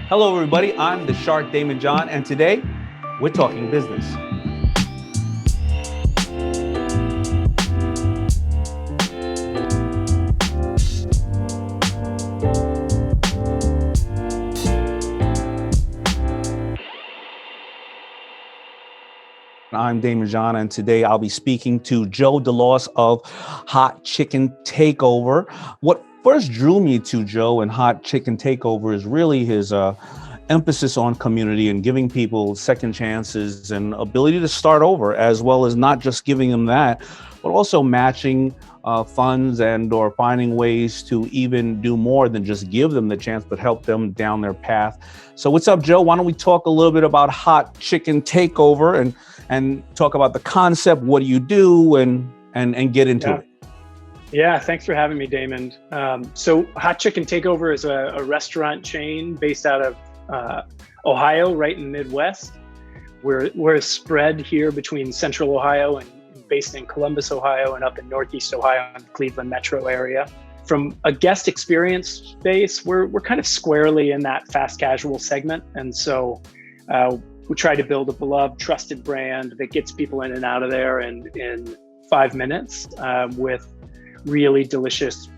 Hello, everybody. I'm the Shark Daymond John, and today we're talking business. I'm Daymond John, and today I'll be speaking to Joe DeLoss of Hot Chicken Takeover. What first drew me to Joe and Hot Chicken Takeover is really his emphasis on community and giving people second chances and ability to start over, as well as not just giving them that, but also matching funds and or finding ways to even do more than just give them the chance, but help them down their path. So what's up, Joe? Why don't we talk a little bit about Hot Chicken Takeover and talk about the concept, what do you do, and get into it. Yeah, thanks for having me, Daymond. So Hot Chicken Takeover is a restaurant chain based out of Ohio, right in the Midwest. We're spread here between Central Ohio and based in Columbus, Ohio, and up in Northeast Ohio in the Cleveland metro area. From a guest experience space, we're kind of squarely in that fast casual segment. And so we try to build a beloved, trusted brand that gets people in and out of there in 5 minutes with really delicious,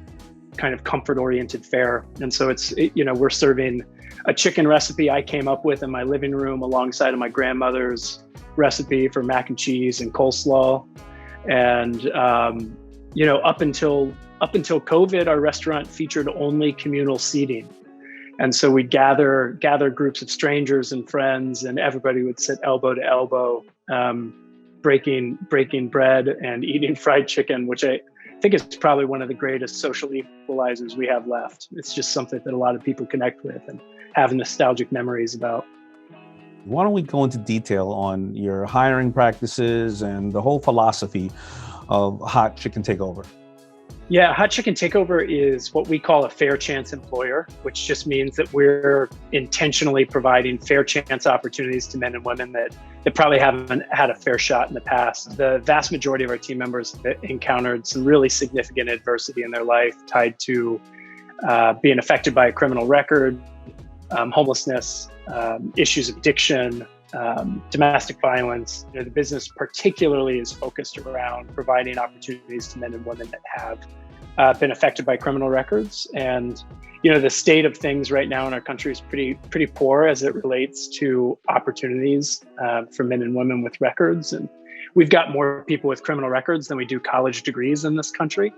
kind of comfort-oriented fare. And so we're serving a chicken recipe I came up with in my living room alongside of my grandmother's recipe for mac and cheese and coleslaw. And up until COVID, our restaurant featured only communal seating. And so we'd gather groups of strangers and friends, and everybody would sit elbow to elbow, breaking bread and eating fried chicken, which I think is probably one of the greatest social equalizers we have left. It's just something that a lot of people connect with and have nostalgic memories about. Why don't we go into detail on your hiring practices and the whole philosophy of Hot Chicken Takeover? Yeah, Hot Chicken Takeover is what we call a fair chance employer, which just means that we're intentionally providing fair chance opportunities to men and women that probably haven't had a fair shot in the past. The vast majority of our team members have encountered some really significant adversity in their life tied to being affected by a criminal record, homelessness, issues of addiction, domestic violence. The business particularly is focused around providing opportunities to men and women that have been affected by criminal records. And the state of things right now in our country is pretty poor as it relates to opportunities for men and women with records. And we've got more people with criminal records than we do college degrees in this country.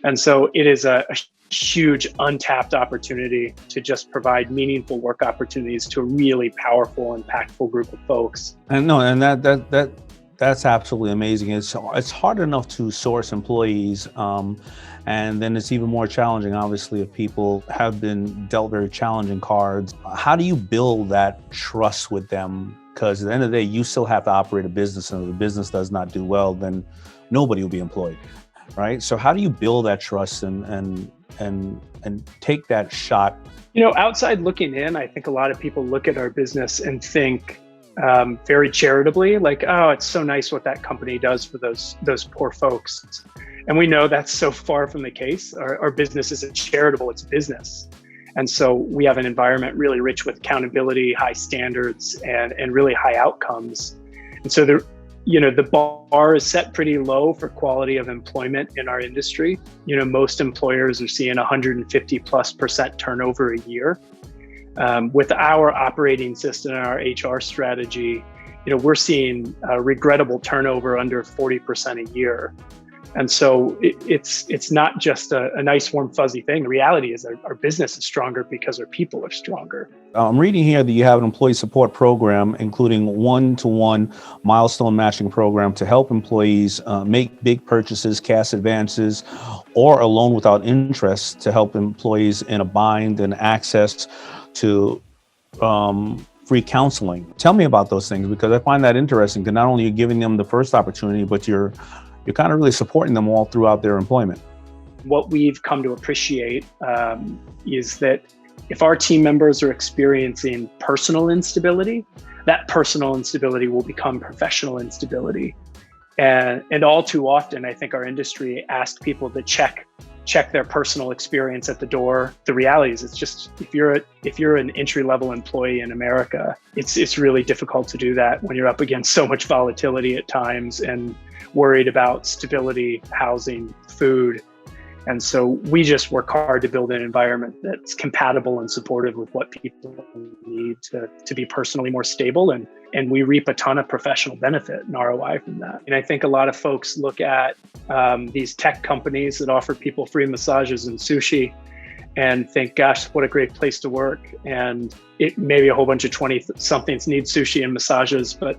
And so it is a huge untapped opportunity to just provide meaningful work opportunities to a really powerful, impactful group of folks. And that's absolutely amazing. It's hard enough to source employees, and then it's even more challenging, obviously, if people have been dealt very challenging cards. How do you build that trust with them? Because at the end of the day, you still have to operate a business, and if the business does not do well, then nobody will be employed, right? So how do you build that trust and take that shot? Outside looking in, I think a lot of people look at our business and think very charitably, like, oh, it's so nice what that company does for those poor folks. And we know that's so far from the case. Our business isn't charitable, it's business. And so we have an environment really rich with accountability, high standards, and really high outcomes. And so the bar is set pretty low for quality of employment in our industry. Most employers are seeing 150+% turnover a year. With our operating system and our HR strategy, we're seeing regrettable turnover under 40% a year. And so it's not just a nice, warm, fuzzy thing. The reality is our business is stronger because our people are stronger. I'm reading here that you have an employee support program, including one-to-one milestone matching program to help employees make big purchases, cash advances, or a loan without interest to help employees in a bind and access to free counseling. Tell me about those things, because I find that interesting, because not only are you giving them the first opportunity, but you're kind of really supporting them all throughout their employment. What we've come to appreciate is that if our team members are experiencing personal instability, that personal instability will become professional instability. And all too often, I think our industry asks people to check check their personal experience at the door. The reality is, it's just, if you're an entry-level employee in America, it's really difficult to do that when you're up against so much volatility at times and worried about stability, housing, food. And so we just work hard to build an environment that's compatible and supportive with what people need to be personally more stable. And we reap a ton of professional benefit and ROI from that. And I think a lot of folks look at these tech companies that offer people free massages and sushi and think, gosh, what a great place to work. And it maybe a whole bunch of 20-somethings need sushi and massages, but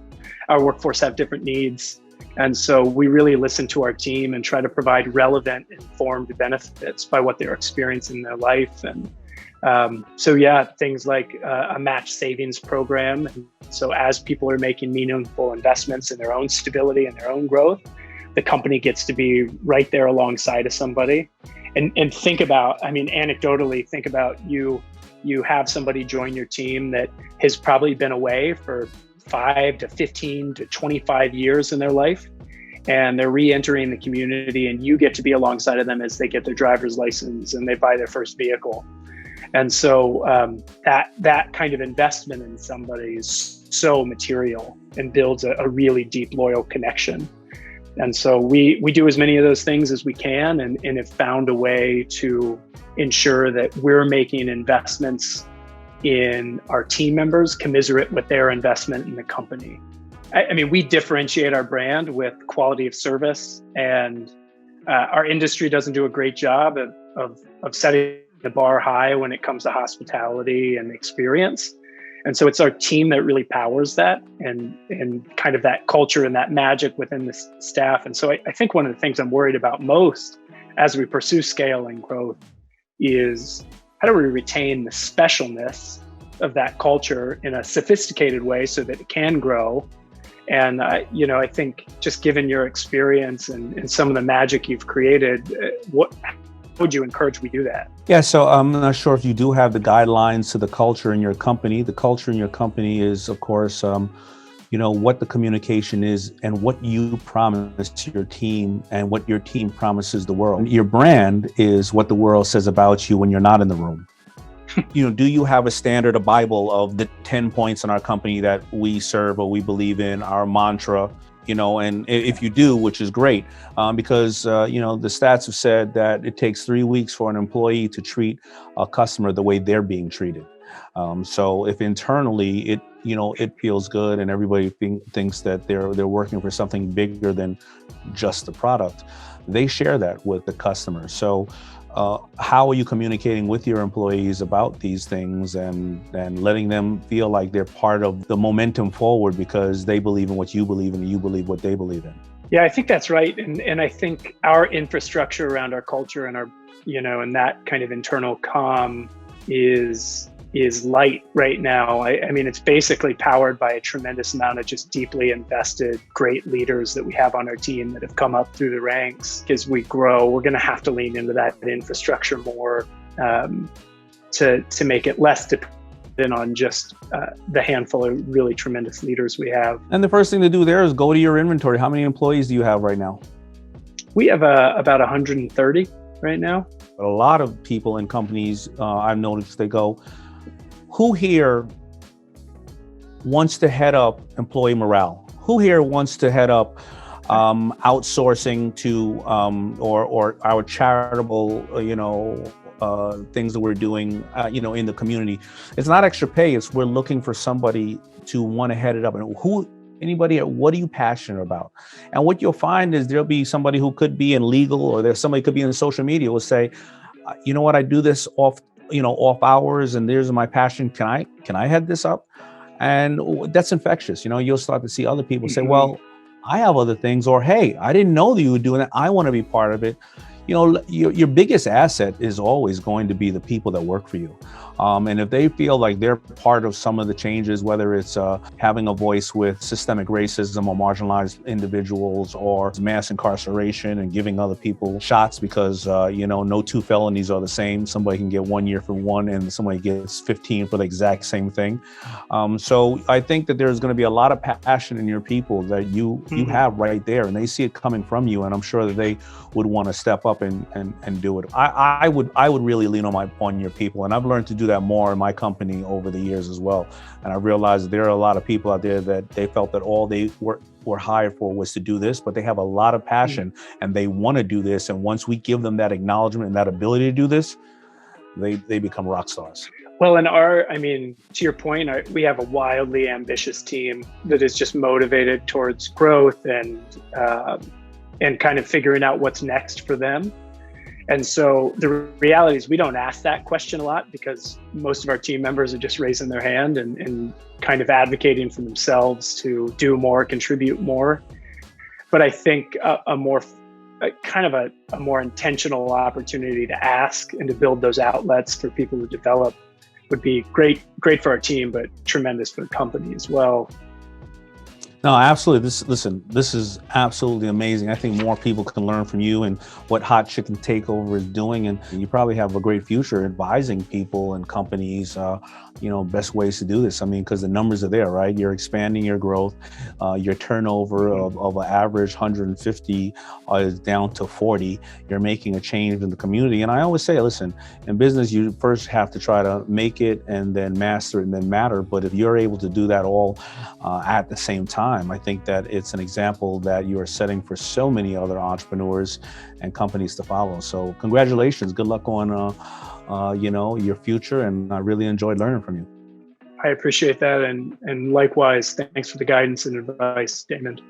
our workforce have different needs. And so we really listen to our team and try to provide relevant, informed benefits by what they're experiencing in their life. And things like a match savings program. So as people are making meaningful investments in their own stability and their own growth, the company gets to be right there alongside of somebody. And think about, anecdotally, think about you have somebody join your team that has probably been away for 5 to 15 to 25 years in their life, and they're re-entering the community, and you get to be alongside of them as they get their driver's license and they buy their first vehicle. And so that kind of investment in somebody is so material and builds a really deep, loyal connection. And so we do as many of those things as we can, and have found a way to ensure that we're making investments in our team members commensurate with their investment in the company. We differentiate our brand with quality of service, and our industry doesn't do a great job of setting the bar high when it comes to hospitality and experience. And so it's our team that really powers that and kind of that culture and that magic within the staff. And so I think one of the things I'm worried about most as we pursue scale and growth is, how do we retain the specialness of that culture in a sophisticated way so that it can grow? And, I think just given your experience and some of the magic you've created, what would you encourage we do that? Yeah, so I'm not sure if you do have the guidelines to the culture in your company. The culture in your company is, of course, what the communication is and what you promise to your team and what your team promises the world. Your brand is what the world says about you when you're not in the room. Do you have a standard, a Bible of the 10 points in our company that we serve or we believe in, our mantra? And if you do, which is great, because, the stats have said that it takes 3 weeks for an employee to treat a customer the way they're being treated. So if internally it feels good and everybody thinks that they're working for something bigger than just the product, they share that with the customer. So how are you communicating with your employees about these things and letting them feel like they're part of the momentum forward because they believe in what you believe in and you believe what they believe in? Yeah, I think that's right. And I think our infrastructure around our culture and our, and that kind of internal comm is light right now. It's basically powered by a tremendous amount of just deeply invested, great leaders that we have on our team that have come up through the ranks. As we grow, we're going to have to lean into that infrastructure more to make it less dependent on just the handful of really tremendous leaders we have. And the first thing to do there is go to your inventory. How many employees do you have right now? We have about 130 right now. A lot of people in companies, I've noticed, they go, who here wants to head up employee morale? Who here wants to head up outsourcing to or our charitable, things that we're doing, in the community? It's not extra pay. It's we're looking for somebody to want to head it up. And what are you passionate about? And what you'll find is there'll be somebody who could be in legal, or there's somebody who could be in social media will say, you know what, I do this off hours, and there's my passion. Can I head this up? And that's infectious. You'll start to see other people say, well, I have other things, or, hey, I didn't know that you were doing that. I want to be part of it. Your biggest asset is always going to be the people that work for you. And if they feel like they're part of some of the changes, whether it's having a voice with systemic racism or marginalized individuals, or mass incarceration and giving other people shots because, no two felonies are the same. Somebody can get 1 year for one and somebody gets 15 for the exact same thing. So I think that there's going to be a lot of passion in your people that you have right there, and they see it coming from you. And I'm sure that they would want to step up and do it. I would really lean on your people, and I've learned to do that more in my company over the years as well. And I realized there are a lot of people out there that they felt that all they were hired for was to do this, but they have a lot of passion and they want to do this. And once we give them that acknowledgement and that ability to do this, they become rock stars. Well, to your point, we have a wildly ambitious team that is just motivated towards growth and kind of figuring out what's next for them. And so the reality is we don't ask that question a lot because most of our team members are just raising their hand and kind of advocating for themselves to do more, contribute more. But I think a more intentional opportunity to ask and to build those outlets for people to develop would be great for our team, but tremendous for the company as well. No, absolutely. This is absolutely amazing. I think more people can learn from you and what Hot Chicken Takeover is doing. And you probably have a great future advising people and companies, best ways to do this. Because the numbers are there, right? You're expanding your growth. Your turnover of an average 150 is down to 40. You're making a change in the community. And I always say, listen, in business, you first have to try to make it and then master it and then matter. But if you're able to do that all at the same time, I think that it's an example that you are setting for so many other entrepreneurs and companies to follow. So congratulations. Good luck on, your future. And I really enjoyed learning from you. I appreciate that. And likewise, thanks for the guidance and advice, Daymond.